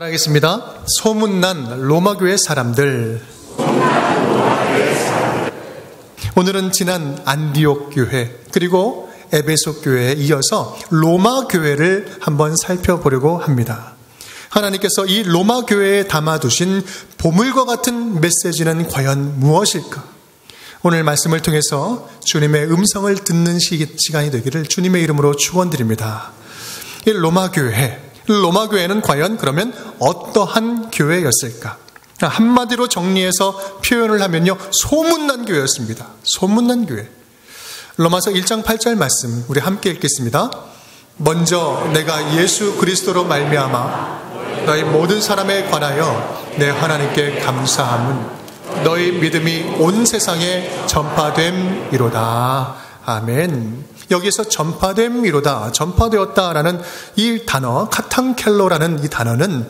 따라하겠습니다. 소문난 로마교회 사람들. 오늘은 지난 안디옥 교회 그리고 에베소 교회에 이어서 로마 교회를 한번 살펴보려고 합니다. 하나님께서 이 로마 교회에 담아두신 보물과 같은 메시지는 과연 무엇일까? 오늘 말씀을 통해서 주님의 음성을 듣는 시간이 되기를 주님의 이름으로 축원드립니다. 이 로마 교회는 과연 그러면 어떠한 교회였을까? 한마디로 정리해서 표현을 하면요, 소문난 교회였습니다. 소문난 교회. 로마서 1장 8절 말씀 우리 함께 읽겠습니다. 먼저 내가 예수 그리스도로 말미암아 너희 모든 사람에 관하여 내 하나님께 감사함은 너희 믿음이 온 세상에 전파됨이로다. 아멘. 여기서 전파됨이로다, 전파되었다라는 이 단어, 카탄켈로라는 이 단어는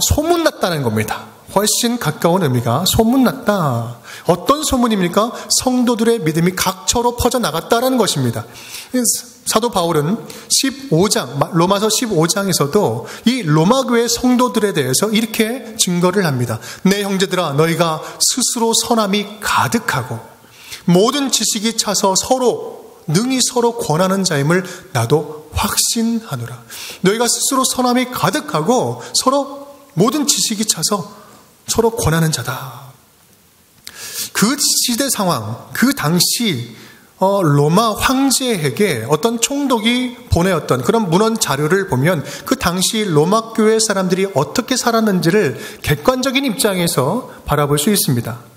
소문났다는 겁니다. 훨씬 가까운 의미가 소문났다. 어떤 소문입니까? 성도들의 믿음이 각처로 퍼져나갔다는 것입니다. 사도 바울은 로마서 15장에서도 이 로마교회 성도들에 대해서 이렇게 증거를 합니다. 내 형제들아, 너희가 스스로 선함이 가득하고 모든 지식이 차서 능히 서로 권하는 자임을 나도 확신하노라. 너희가 스스로 선함이 가득하고 모든 지식이 차서 서로 권하는 자다. 그 시대 상황, 그 당시 로마 황제에게 어떤 총독이 보내었던 그런 문헌 자료를 보면 그 당시 로마 교회 사람들이 어떻게 살았는지를 객관적인 입장에서 바라볼 수 있습니다.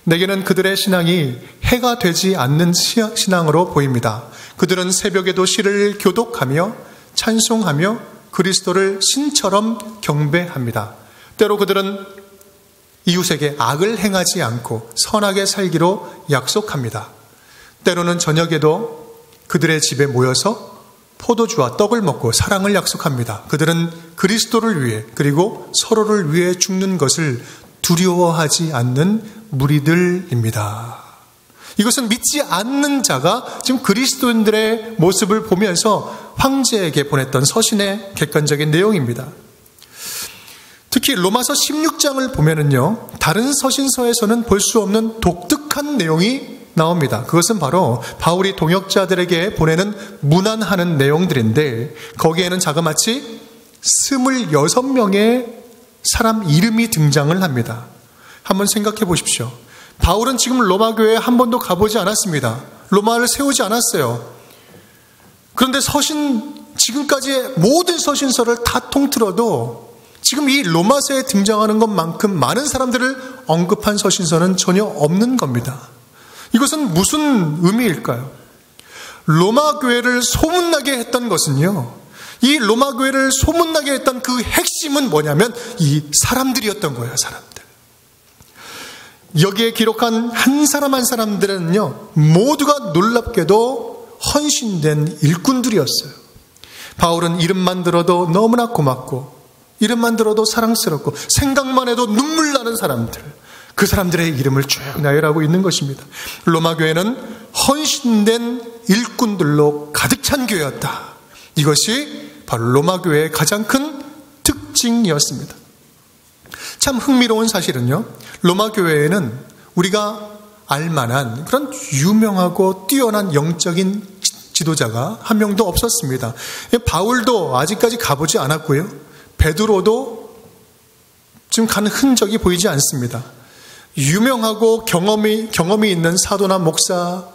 내게는 그들의 신앙이 해가 되지 않는 신앙으로 보입니다. 그들은 새벽에도 시를 교독하며 찬송하며 그리스도를 신처럼 경배합니다. 때로 그들은 이웃에게 악을 행하지 않고 선하게 살기로 약속합니다. 때로는 저녁에도 그들의 집에 모여서 포도주와 떡을 먹고 사랑을 약속합니다. 그들은 그리스도를 위해 그리고 서로를 위해 죽는 것을 두려워하지 않는 무리들입니다. 이것은 믿지 않는 자가 지금 그리스도인들의 모습을 보면서 황제에게 보냈던 서신의 객관적인 내용입니다. 특히 로마서 16장을 보면은요, 다른 서신서에서는 볼 수 없는 독특한 내용이 나옵니다. 그것은 바로 바울이 동역자들에게 보내는 문안하는 내용들인데, 거기에는 자그마치 26명의 사람 이름이 등장을 합니다. 한번 생각해 보십시오. 바울은 지금 로마 교회에 한 번도 가보지 않았습니다. 로마를 세우지 않았어요. 그런데 지금까지의 모든 서신서를 다 통틀어도 지금 이 로마서에 등장하는 것만큼 많은 사람들을 언급한 서신서는 전혀 없는 겁니다. 이것은 무슨 의미일까요? 로마 교회를 소문나게 했던 것은요, 이 로마 교회를 소문나게 했던 그 핵심은 뭐냐면 이 사람들이었던 거예요. 사람들. 여기에 기록한 한 사람 한 사람들은요, 모두가 놀랍게도 헌신된 일꾼들이었어요. 바울은 이름만 들어도 너무나 고맙고 이름만 들어도 사랑스럽고 생각만 해도 눈물 나는 사람들, 그 사람들의 이름을 쭉 나열하고 있는 것입니다. 로마 교회는 헌신된 일꾼들로 가득 찬 교회였다. 이것이 바로 로마 교회의 가장 큰 특징이었습니다. 참 흥미로운 사실은요, 로마 교회에는 우리가 알만한 그런 유명하고 뛰어난 영적인 지도자가 한 명도 없었습니다. 바울도 아직까지 가보지 않았고요, 베드로도 지금 가는 흔적이 보이지 않습니다. 유명하고 경험이 있는 사도나 목사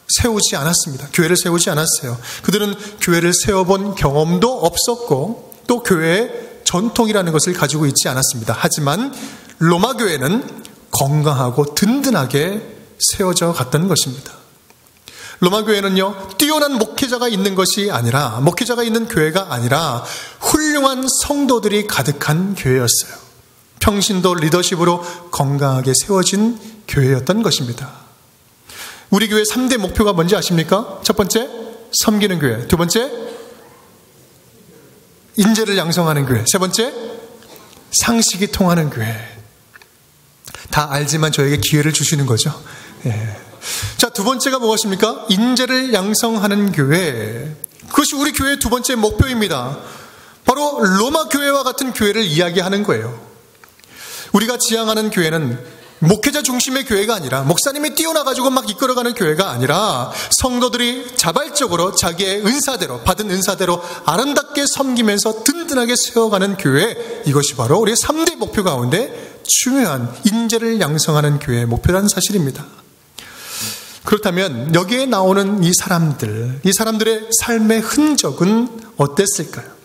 세우지 않았습니다. 교회를 세우지 않았어요. 그들은 교회를 세워본 경험도 없었고 또 교회의 전통이라는 것을 가지고 있지 않았습니다. 하지만 로마 교회는 건강하고 든든하게 세워져 갔던 것입니다. 로마 교회는요, 뛰어난 목회자가 있는 것이 아니라, 목회자가 있는 교회가 아니라 훌륭한 성도들이 가득한 교회였어요. 평신도 리더십으로 건강하게 세워진 교회였던 것입니다. 우리 교회 3대 목표가 뭔지 아십니까? 첫 번째, 섬기는 교회. 두 번째, 인재를 양성하는 교회. 세 번째, 상식이 통하는 교회. 다 알지만 저에게 기회를 주시는 거죠. 예. 자, 두 번째가 무엇입니까? 인재를 양성하는 교회. 그것이 우리 교회의 두 번째 목표입니다. 바로 로마 교회와 같은 교회를 이야기하는 거예요. 우리가 지향하는 교회는 목회자 중심의 교회가 아니라, 목사님이 뛰어나가지고 막 이끌어가는 교회가 아니라, 성도들이 자발적으로 자기의 은사대로, 받은 은사대로 아름답게 섬기면서 든든하게 세워가는 교회, 이것이 바로 우리의 3대 목표 가운데 중요한 인재를 양성하는 교회의 목표라는 사실입니다. 그렇다면 여기에 나오는 이 사람들의 삶의 흔적은 어땠을까요?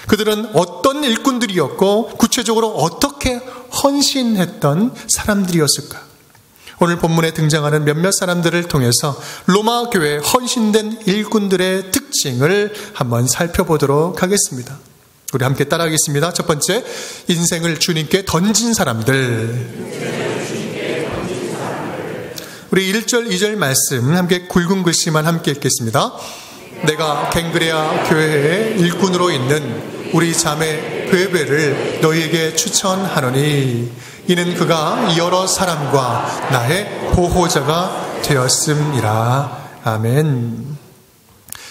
그들은 어떤 일꾼들이었고 구체적으로 어떻게 헌신했던 사람들이었을까? 오늘 본문에 등장하는 몇몇 사람들을 통해서 로마 교회에 헌신된 일꾼들의 특징을 한번 살펴보도록 하겠습니다. 우리 함께 따라하겠습니다. 첫 번째, 인생을 주님께 던진 사람들. 우리 1절, 2절 말씀 함께 굵은 글씨만 함께 읽겠습니다. 내가 갱그레아 교회의 일꾼으로 있는 우리 자매 베베를 너희에게 추천하노니 이는 그가 여러 사람과 나의 보호자가 되었음이라. 아멘.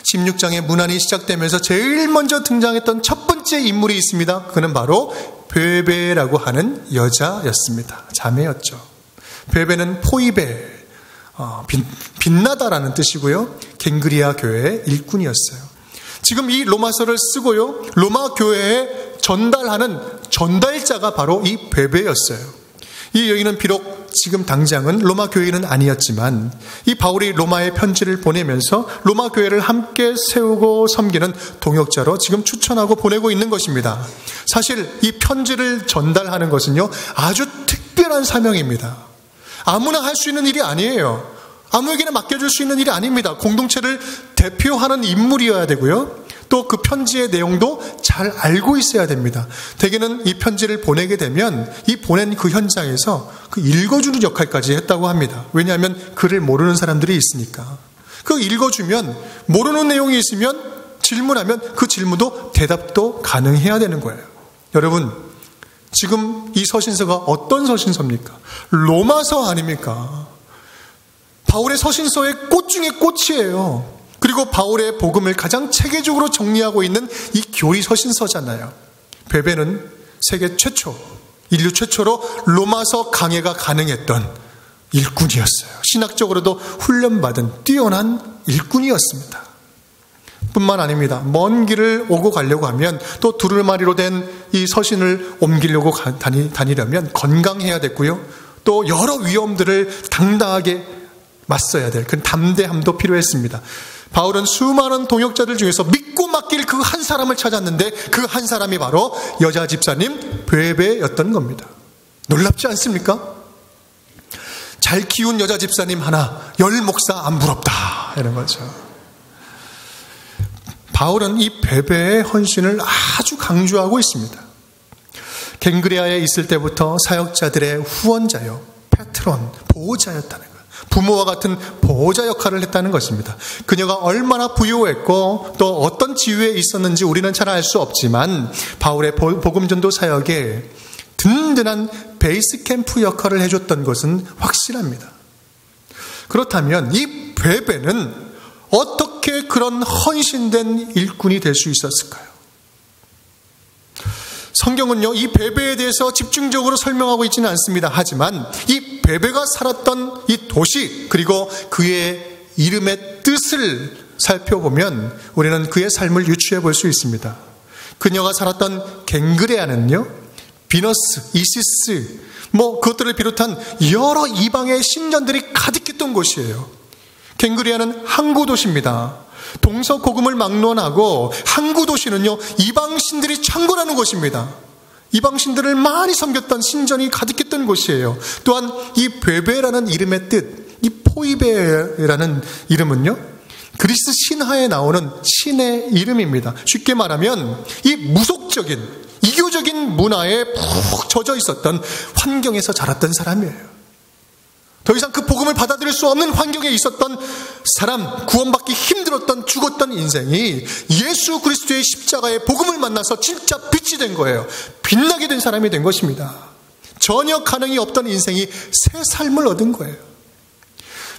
16장의 문안이 시작되면서 제일 먼저 등장했던 첫 번째 인물이 있습니다. 그는 바로 베베라고 하는 여자였습니다. 자매였죠. 베베는 포이베, 빛나다라는 뜻이고요. 갱그리아 교회의 일꾼이었어요. 지금 이 로마서를 쓰고요, 로마 교회에 전달하는 전달자가 바로 이 베베였어요. 이 여인은 비록 지금 당장은 로마 교인은 아니었지만 이 바울이 로마에 편지를 보내면서 로마 교회를 함께 세우고 섬기는 동역자로 지금 추천하고 보내고 있는 것입니다. 사실 이 편지를 전달하는 것은요, 아주 특별한 사명입니다. 아무나 할 수 있는 일이 아니에요. 아무에게나 맡겨줄 수 있는 일이 아닙니다. 공동체를 대표하는 인물이어야 되고요. 또 그 편지의 내용도 잘 알고 있어야 됩니다. 대개는 이 편지를 보내게 되면 이 보낸 그 현장에서 그 읽어주는 역할까지 했다고 합니다. 왜냐하면 글을 모르는 사람들이 있으니까. 그 읽어주면 모르는 내용이 있으면 질문하면 그 질문도 대답도 가능해야 되는 거예요. 여러분, 지금 이 서신서가 어떤 서신서입니까? 로마서 아닙니까? 바울의 서신서의 꽃 중에 꽃이에요. 그리고 바울의 복음을 가장 체계적으로 정리하고 있는 이 교리 서신서잖아요. 베베는 세계 최초, 인류 최초로 로마서 강해가 가능했던 일꾼이었어요. 신학적으로도 훈련받은 뛰어난 일꾼이었습니다. 뿐만 아닙니다. 먼 길을 오고 가려고 하면, 또 두루마리로 된 이 서신을 옮기려고 다니려면 건강해야 됐고요. 또 여러 위험들을 당당하게 맞서야 될 그 담대함도 필요했습니다. 바울은 수많은 동역자들 중에서 믿고 맡길 그 한 사람을 찾았는데 그 한 사람이 바로 여자 집사님 베베였던 겁니다. 놀랍지 않습니까? 잘 키운 여자 집사님 하나, 열 목사 안 부럽다, 이런 거죠. 바울은 이 베베의 헌신을 아주 강조하고 있습니다. 갱그레아에 있을 때부터 사역자들의 후원자요, 패트론, 보호자였다는 거예요. 부모와 같은 보호자 역할을 했다는 것입니다. 그녀가 얼마나 부유했고 또 어떤 지위에 있었는지 우리는 잘 알 수 없지만 바울의 복음전도 사역에 든든한 베이스 캠프 역할을 해줬던 것은 확실합니다. 그렇다면 이 베베는 어떻게 그런 헌신된 일꾼이 될 수 있었을까요? 성경은요, 이 베베에 대해서 집중적으로 설명하고 있지는 않습니다. 하지만 이 베베가 살았던 이 도시, 그리고 그의 이름의 뜻을 살펴보면 우리는 그의 삶을 유추해 볼 수 있습니다. 그녀가 살았던 갱그레아는요, 비너스, 이시스, 그것들을 비롯한 여러 이방의 신전들이 가득했던 곳이에요. 갱그레아는 항구 도시입니다. 동서고금을 막론하고 항구 도시는요, 이방신들이 창궐하는 곳입니다. 이방신들을 많이 섬겼던 신전이 가득했던 곳이에요. 또한 이 베베라는 이름의 뜻, 이 포이베라는 이름은요, 그리스 신화에 나오는 신의 이름입니다. 쉽게 말하면 이 무속적인, 이교적인 문화에 푹 젖어 있었던 환경에서 자랐던 사람이에요. 더 이상 그 복음을 받아들일 수 없는 환경에 있었던 사람, 구원받기 힘들었던, 죽었던 인생이 예수 그리스도의 십자가의 복음을 만나서 진짜 빛이 된 거예요. 빛나게 된 사람이 된 것입니다. 전혀 가능이 없던 인생이 새 삶을 얻은 거예요.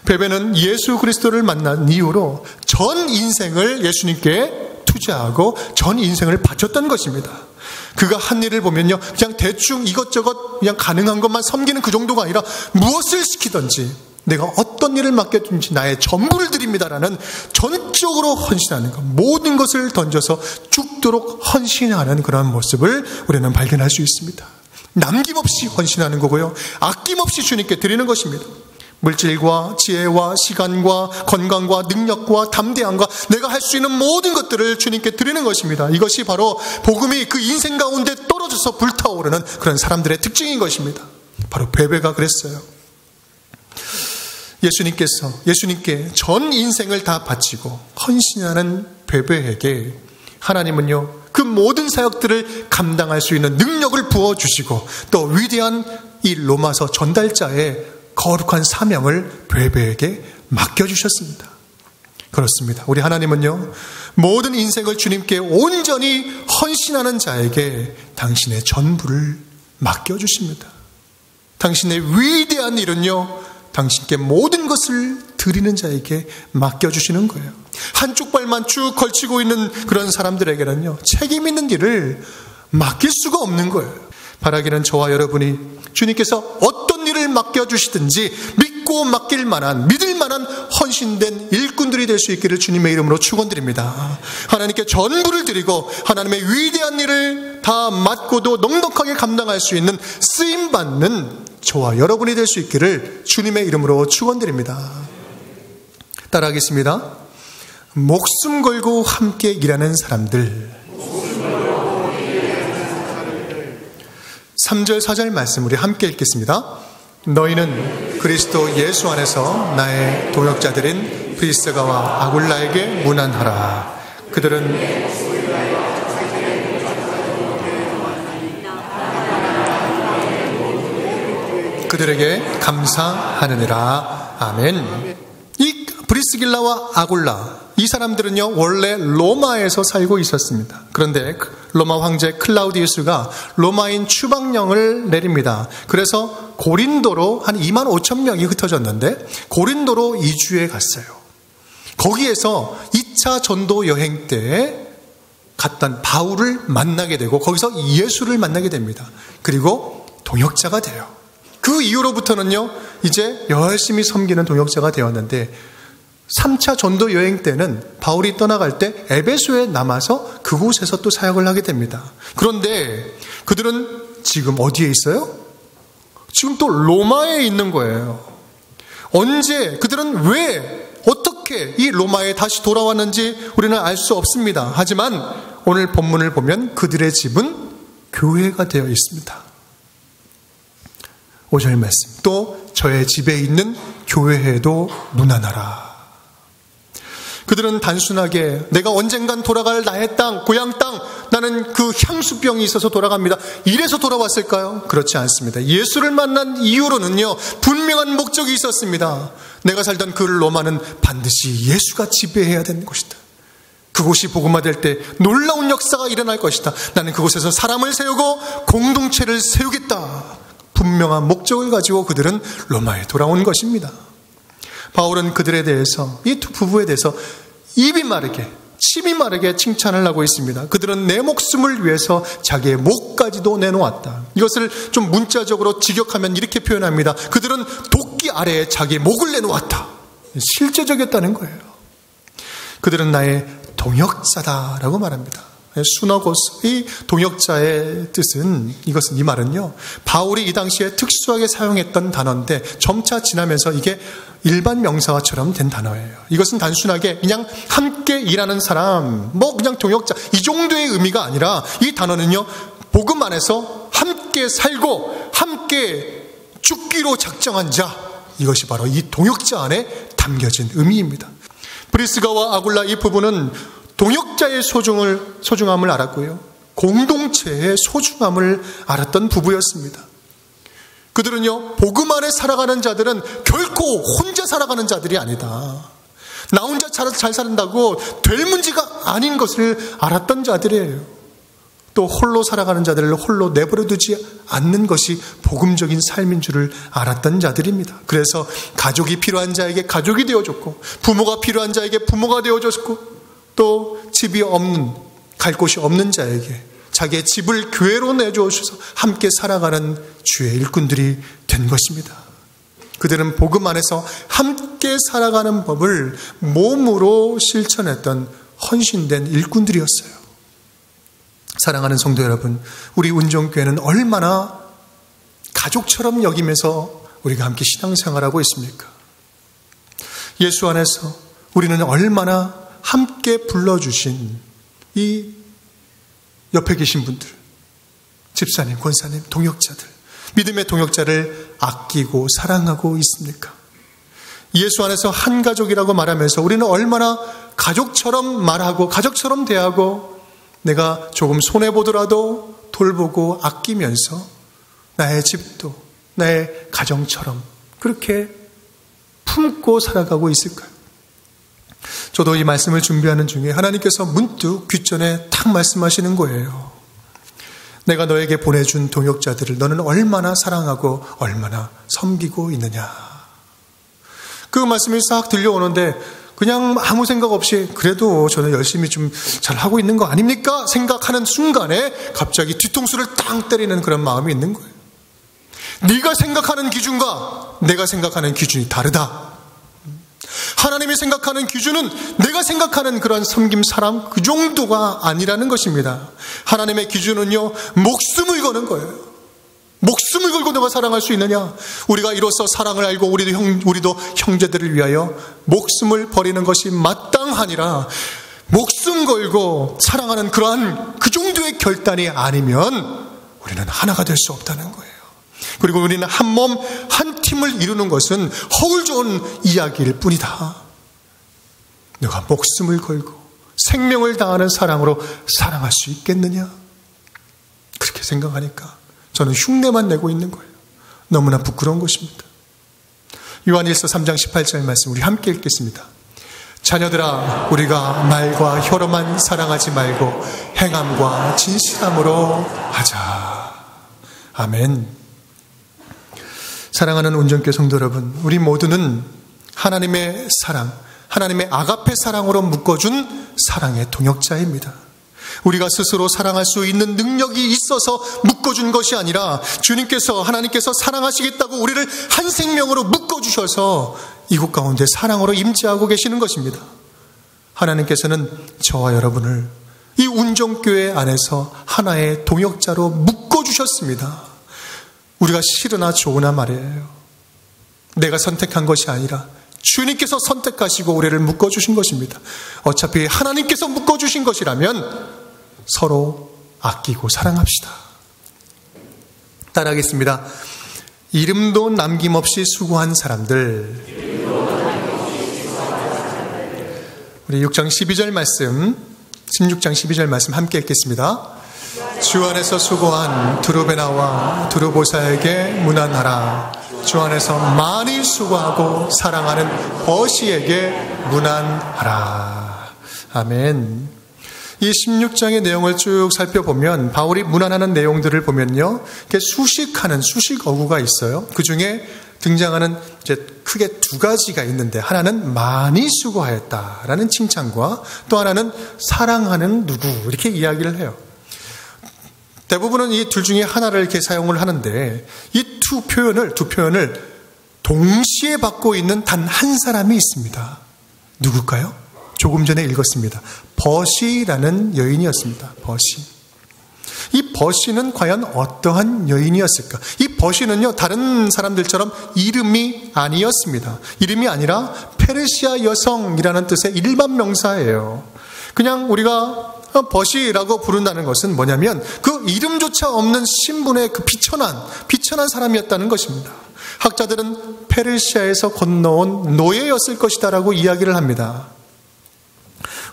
베베는 예수 그리스도를 만난 이후로 전 인생을 예수님께 투자하고 전 인생을 바쳤던 것입니다. 그가 한 일을 보면요, 그냥 대충 이것저것 그냥 가능한 것만 섬기는 그 정도가 아니라 무엇을 시키든지 내가 어떤 일을 맡겨준지 나의 전부를 드립니다라는 전적으로 헌신하는 것, 모든 것을 던져서 죽도록 헌신하는 그런 모습을 우리는 발견할 수 있습니다. 남김없이 헌신하는 거고요, 아낌없이 주님께 드리는 것입니다. 물질과 지혜와 시간과 건강과 능력과 담대함과 내가 할 수 있는 모든 것들을 주님께 드리는 것입니다. 이것이 바로 복음이 그 인생 가운데 떨어져서 불타오르는 그런 사람들의 특징인 것입니다. 바로 베베가 그랬어요. 예수님께 전 인생을 다 바치고 헌신하는 베베에게 하나님은요, 그 모든 사역들을 감당할 수 있는 능력을 부어주시고 또 위대한 이 로마서 전달자의 거룩한 사명을 베베에게 맡겨주셨습니다. 그렇습니다. 우리 하나님은요, 모든 인생을 주님께 온전히 헌신하는 자에게 당신의 전부를 맡겨주십니다. 당신의 위대한 일은요, 당신께 모든 것을 드리는 자에게 맡겨주시는 거예요. 한쪽 발만 쭉 걸치고 있는 그런 사람들에게는요, 책임 있는 일을 맡길 수가 없는 거예요. 바라기는 저와 여러분이 주님께서 어떤 일을 맡겨주시든지 믿고 맡길 만한, 믿을 만한 헌신된 일꾼들이 될 수 있기를 주님의 이름으로 축원드립니다. 하나님께 전부를 드리고 하나님의 위대한 일을 다 맡고도 넉넉하게 감당할 수 있는 쓰임받는 저와 여러분이 될 수 있기를 주님의 이름으로 축원드립니다. 따라하겠습니다. 목숨 걸고 함께 일하는 사람들. 3절 4절 말씀 우리 함께 읽겠습니다. 너희는 그리스도 예수 안에서 나의 동역자들인 브리스가와 아굴라에게 문안하라. 그들에게 감사하느니라. 아멘. 이 브리스길라와 아굴라, 이 사람들은요 원래 로마에서 살고 있었습니다. 그런데 로마 황제 클라우디우스가 로마인 추방령을 내립니다. 그래서 고린도로 한 2만 5천 명이 흩어졌는데 고린도로 이주해 갔어요. 거기에서 2차 전도 여행 때 갔던 바울을 만나게 되고 거기서 예수를 만나게 됩니다. 그리고 동역자가 돼요. 그 이후로부터는요 이제 열심히 섬기는 동역자가 되었는데 3차 전도 여행 때는 바울이 떠나갈 때 에베소에 남아서 그곳에서 또 사역을 하게 됩니다. 그런데 그들은 지금 어디에 있어요? 지금 또 로마에 있는 거예요. 언제, 그들은 왜, 어떻게 이 로마에 다시 돌아왔는지 우리는 알 수 없습니다. 하지만 오늘 본문을 보면 그들의 집은 교회가 되어 있습니다. 5절 말씀. 또 저의 집에 있는 교회에도 문안하라. 그들은 단순하게 내가 언젠간 돌아갈 나의 땅, 고향 땅, 나는 그 향수병이 있어서 돌아갑니다. 이래서 돌아왔을까요? 그렇지 않습니다. 예수를 만난 이후로는요, 분명한 목적이 있었습니다. 내가 살던 그 로마는 반드시 예수가 지배해야 되는 곳이다. 그곳이 복음화될 때 놀라운 역사가 일어날 것이다. 나는 그곳에서 사람을 세우고 공동체를 세우겠다. 분명한 목적을 가지고 그들은 로마에 돌아온 것입니다. 바울은 그들에 대해서, 이 두 부부에 대해서 입이 마르게, 침이 마르게 칭찬을 하고 있습니다. 그들은 내 목숨을 위해서 자기의 목까지도 내놓았다. 이것을 좀 문자적으로 직역하면 이렇게 표현합니다. 그들은 도끼 아래에 자기의 목을 내놓았다. 실제적이었다는 거예요. 그들은 나의 동역자다라고 말합니다. 수너고스, 이 동역자의 뜻은, 이 말은요, 바울이 이 당시에 특수하게 사용했던 단어인데 점차 지나면서 이게 일반 명사화처럼 된 단어예요. 이것은 단순하게 그냥 함께 일하는 사람, 그냥 동역자, 이 정도의 의미가 아니라 이 단어는요, 복음 안에서 함께 살고 함께 죽기로 작정한 자, 이것이 바로 이 동역자 안에 담겨진 의미입니다. 브리스가와 아굴라 이 부부는 동역자의 소중함을 알았고요, 공동체의 소중함을 알았던 부부였습니다. 그들은요, 복음 안에 살아가는 자들은 결코 혼자 살아가는 자들이 아니다. 나 혼자 잘 산다고 될 문제가 아닌 것을 알았던 자들이에요. 또 홀로 살아가는 자들을 홀로 내버려두지 않는 것이 복음적인 삶인 줄을 알았던 자들입니다. 그래서 가족이 필요한 자에게 가족이 되어줬고, 부모가 필요한 자에게 부모가 되어줬고, 또 집이 없는, 갈 곳이 없는 자에게 자기의 집을 교회로 내주셔서 함께 살아가는 주의 일꾼들이 된 것입니다. 그들은 복음 안에서 함께 살아가는 법을 몸으로 실천했던 헌신된 일꾼들이었어요. 사랑하는 성도 여러분, 우리 운정교회는 얼마나 가족처럼 여기면서 우리가 함께 신앙생활하고 있습니까? 예수 안에서 우리는 얼마나 함께 불러주신 이 옆에 계신 분들, 집사님, 권사님, 동역자들, 믿음의 동역자를 아끼고 사랑하고 있습니까? 예수 안에서 한 가족이라고 말하면서 우리는 얼마나 가족처럼 말하고 가족처럼 대하고 내가 조금 손해보더라도 돌보고 아끼면서 나의 집도 나의 가정처럼 그렇게 품고 살아가고 있을까요? 저도 이 말씀을 준비하는 중에 하나님께서 문득 귓전에 탁 말씀하시는 거예요. 내가 너에게 보내준 동역자들을 너는 얼마나 사랑하고 얼마나 섬기고 있느냐. 그 말씀이 싹 들려오는데 그냥 아무 생각 없이 그래도 저는 열심히 좀 잘하고 있는 거 아닙니까? 생각하는 순간에 갑자기 뒤통수를 땅 때리는 그런 마음이 있는 거예요. 네가 생각하는 기준과 내가 생각하는 기준이 다르다. 하나님이 생각하는 기준은 내가 생각하는 그런 섬김 사람 그 정도가 아니라는 것입니다. 하나님의 기준은요, 목숨을 거는 거예요. 목숨을 걸고 너가 사랑할 수 있느냐? 우리가 이로써 사랑을 알고 우리도 형제들을 위하여 목숨을 버리는 것이 마땅하니라. 목숨 걸고 사랑하는 그러한 그 정도의 결단이 아니면 우리는 하나가 될 수 없다는 거예요. 그리고 우리는 한 몸, 한 팀을 이루는 것은 허울 좋은 이야기일 뿐이다. 너가 목숨을 걸고 생명을 다하는 사랑으로 사랑할 수 있겠느냐? 그렇게 생각하니까 저는 흉내만 내고 있는 거예요. 너무나 부끄러운 것입니다. 요한일서 3장 18절 말씀 우리 함께 읽겠습니다. 자녀들아, 우리가 말과 혀로만 사랑하지 말고 행함과 진실함으로 하자. 아멘. 사랑하는 운정교회 성도 여러분, 우리 모두는 하나님의 사랑, 하나님의 아가페 사랑으로 묶어준 사랑의 동역자입니다. 우리가 스스로 사랑할 수 있는 능력이 있어서 묶어준 것이 아니라 주님께서, 하나님께서 사랑하시겠다고 우리를 한 생명으로 묶어주셔서 이곳 가운데 사랑으로 임재하고 계시는 것입니다. 하나님께서는 저와 여러분을 이 운정교회 안에서 하나의 동역자로 묶어주셨습니다. 우리가 싫으나 좋으나 말이에요. 내가 선택한 것이 아니라 주님께서 선택하시고 우리를 묶어주신 것입니다. 어차피 하나님께서 묶어주신 것이라면 서로 아끼고 사랑합시다. 따라하겠습니다. 이름도 남김없이 수고한 사람들. 우리 6장 12절 말씀, 16장 12절 말씀 함께 읽겠습니다. 주 안에서 수고한 두루베나와 두루보사에게 문안하라. 주 안에서 많이 수고하고 사랑하는 버시에게 문안하라. 아멘. 이 16장의 내용을 쭉 살펴보면 바울이 문안하는 내용들을 보면요, 수식 어구가 있어요. 그 중에 등장하는 이제 크게 두 가지가 있는데, 하나는 많이 수고하였다라는 칭찬과 또 하나는 사랑하는 누구, 이렇게 이야기를 해요. 대부분은 이 둘 중에 하나를 이렇게 사용을 하는데, 이 두 표현을 동시에 받고 있는 단 한 사람이 있습니다. 누굴까요? 조금 전에 읽었습니다. 버시라는 여인이었습니다. 버시. 이 버시는 과연 어떠한 여인이었을까? 이 버시는요, 다른 사람들처럼 이름이 아니었습니다. 이름이 아니라 페르시아 여성이라는 뜻의 일반 명사예요. 그냥 우리가 버시라고 부른다는 것은 뭐냐면 그 이름조차 없는 신분의 그 비천한 사람이었다는 것입니다. 학자들은 페르시아에서 건너온 노예였을 것이다라고 이야기를 합니다.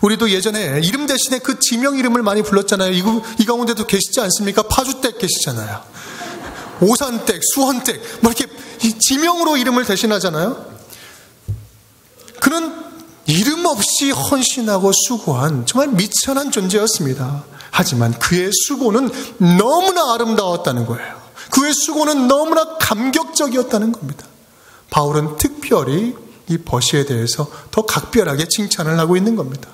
우리도 예전에 이름 대신에 그 지명 이름을 많이 불렀잖아요. 이 가운데도 계시지 않습니까? 파주댁 계시잖아요. 오산댁, 수원댁, 뭐 이렇게 지명으로 이름을 대신하잖아요. 그는 이름 없이 헌신하고 수고한 정말 미천한 존재였습니다. 하지만 그의 수고는 너무나 아름다웠다는 거예요. 그의 수고는 너무나 감격적이었다는 겁니다. 바울은 특별히 이 버시에 대해서 더 각별하게 칭찬을 하고 있는 겁니다.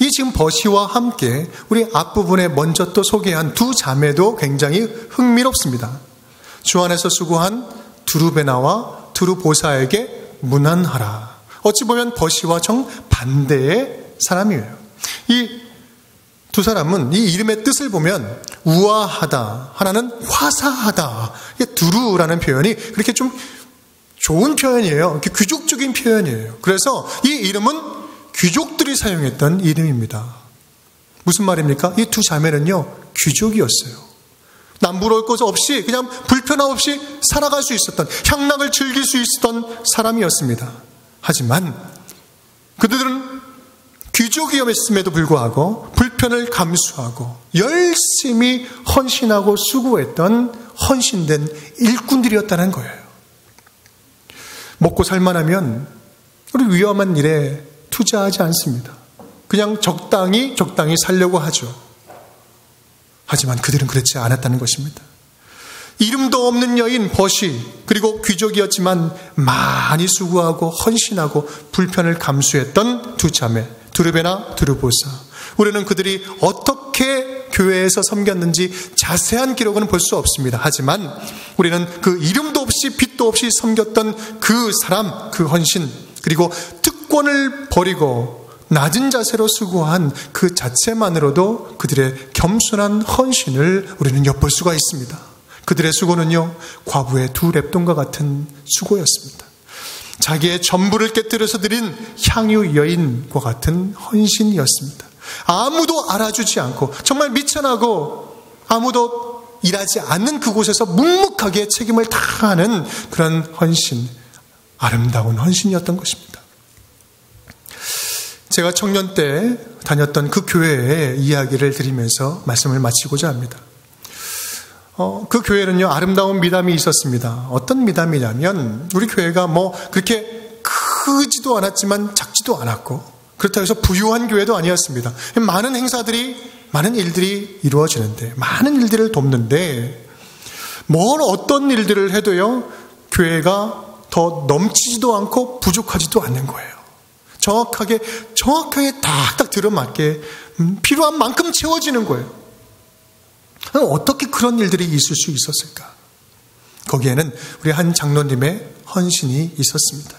이 지금 버시와 함께 우리 앞부분에 먼저 또 소개한 두 자매도 굉장히 흥미롭습니다. 주 안에서 수고한 두루베나와 두루보사에게 문안하라. 어찌 보면 버시와 정반대의 사람이에요. 이 두 사람은 이 이름의 뜻을 보면 우아하다, 하나는 화사하다. 두루라는 표현이 그렇게 좀 좋은 표현이에요. 귀족적인 표현이에요. 그래서 이 이름은 귀족들이 사용했던 이름입니다. 무슨 말입니까? 이 두 자매는요, 귀족이었어요. 남부러울 것 없이 그냥 불편함 없이 살아갈 수 있었던, 향락을 즐길 수 있었던 사람이었습니다. 하지만 그들은 귀족이었음에도 불구하고 불편을 감수하고 열심히 헌신하고 수고했던 헌신된 일꾼들이었다는 거예요. 먹고 살만하면 우리 위험한 일에 투자하지 않습니다. 그냥 적당히 살려고 하죠. 하지만 그들은 그렇지 않았다는 것입니다. 이름도 없는 여인 버시, 그리고 귀족이었지만 많이 수고하고 헌신하고 불편을 감수했던 두 자매, 두루베나 두루보사. 우리는 그들이 어떻게 교회에서 섬겼는지 자세한 기록은 볼 수 없습니다. 하지만 우리는 그 이름도 없이 빛도 없이 섬겼던 그 사람, 그 헌신, 그리고 특권을 버리고 낮은 자세로 수고한 그 자체만으로도 그들의 겸손한 헌신을 우리는 엿볼 수가 있습니다. 그들의 수고는요, 과부의 두 랩돈과 같은 수고였습니다. 자기의 전부를 깨뜨려서 드린 향유 여인과 같은 헌신이었습니다. 아무도 알아주지 않고 정말 미천하고 아무도 일하지 않는 그곳에서 묵묵하게 책임을 다하는 그런 헌신, 아름다운 헌신이었던 것입니다. 제가 청년 때 다녔던 그 교회의 이야기를 드리면서 말씀을 마치고자 합니다. 그 교회는요, 아름다운 미담이 있었습니다. 어떤 미담이냐면, 우리 교회가 그렇게 크지도 않았지만 작지도 않았고, 그렇다고 해서 부유한 교회도 아니었습니다. 많은 행사들이, 많은 일들이 이루어지는데, 많은 일들을 돕는데, 어떤 일들을 해도요, 교회가 더 넘치지도 않고 부족하지도 않는 거예요. 정확하게 딱딱 들어맞게 필요한 만큼 채워지는 거예요. 어떻게 그런 일들이 있을 수 있었을까? 거기에는 우리 한 장로님의 헌신이 있었습니다.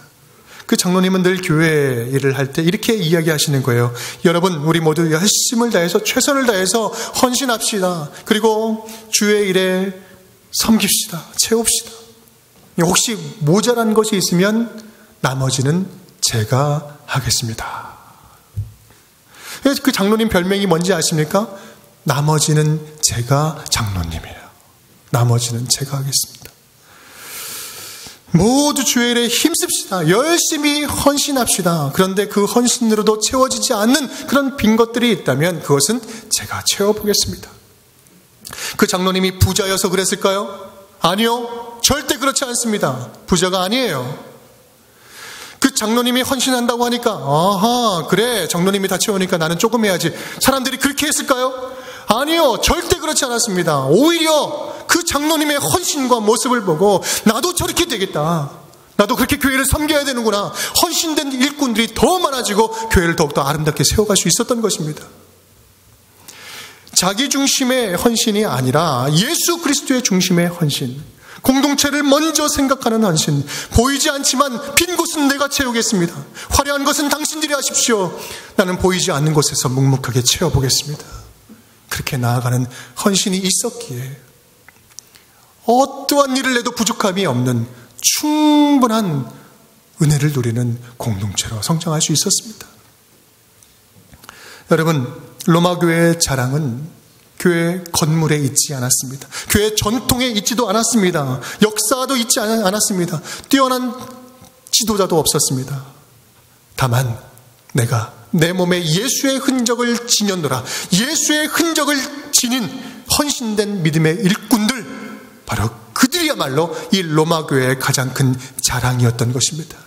그 장로님은 늘 교회 일을 할 때 이렇게 이야기하시는 거예요. 여러분, 우리 모두 열심을 다해서 최선을 다해서 헌신합시다. 그리고 주의 일에 섬깁시다. 채웁시다. 혹시 모자란 것이 있으면 나머지는 제가 하겠습니다. 그 장로님 별명이 뭔지 아십니까? 나머지는 제가 장로님이에요. 나머지는 제가 하겠습니다. 모두 주의 일에 힘씁시다. 열심히 헌신합시다. 그런데 그 헌신으로도 채워지지 않는 그런 빈 것들이 있다면 그것은 제가 채워보겠습니다. 그 장로님이 부자여서 그랬을까요? 아니요. 절대 그렇지 않습니다. 부자가 아니에요. 그 장로님이 헌신한다고 하니까 아하, 그래, 장로님이 다 채우니까 나는 조금 해야지. 사람들이 그렇게 했을까요? 아니요. 절대 그렇지 않았습니다. 오히려 그 장로님의 헌신과 모습을 보고 나도 저렇게 되겠다. 나도 그렇게 교회를 섬겨야 되는구나. 헌신된 일꾼들이 더 많아지고 교회를 더욱더 아름답게 세워갈 수 있었던 것입니다. 자기 중심의 헌신이 아니라 예수 그리스도의 중심의 헌신, 공동체를 먼저 생각하는 헌신. 보이지 않지만 빈 곳은 내가 채우겠습니다. 화려한 것은 당신들이 하십시오. 나는 보이지 않는 곳에서 묵묵하게 채워보겠습니다. 그렇게 나아가는 헌신이 있었기에 어떠한 일을 해도 부족함이 없는 충분한 은혜를 누리는 공동체로 성장할 수 있었습니다. 여러분, 로마 교회의 자랑은 교회 건물에 있지 않았습니다. 교회 전통에 있지도 않았습니다. 역사도 있지 않았습니다. 뛰어난 지도자도 없었습니다. 다만 내가 내 몸에 예수의 흔적을 지녔노라. 예수의 흔적을 지닌 헌신된 믿음의 일꾼들, 바로 그들이야말로 이 로마 교회의 가장 큰 자랑이었던 것입니다.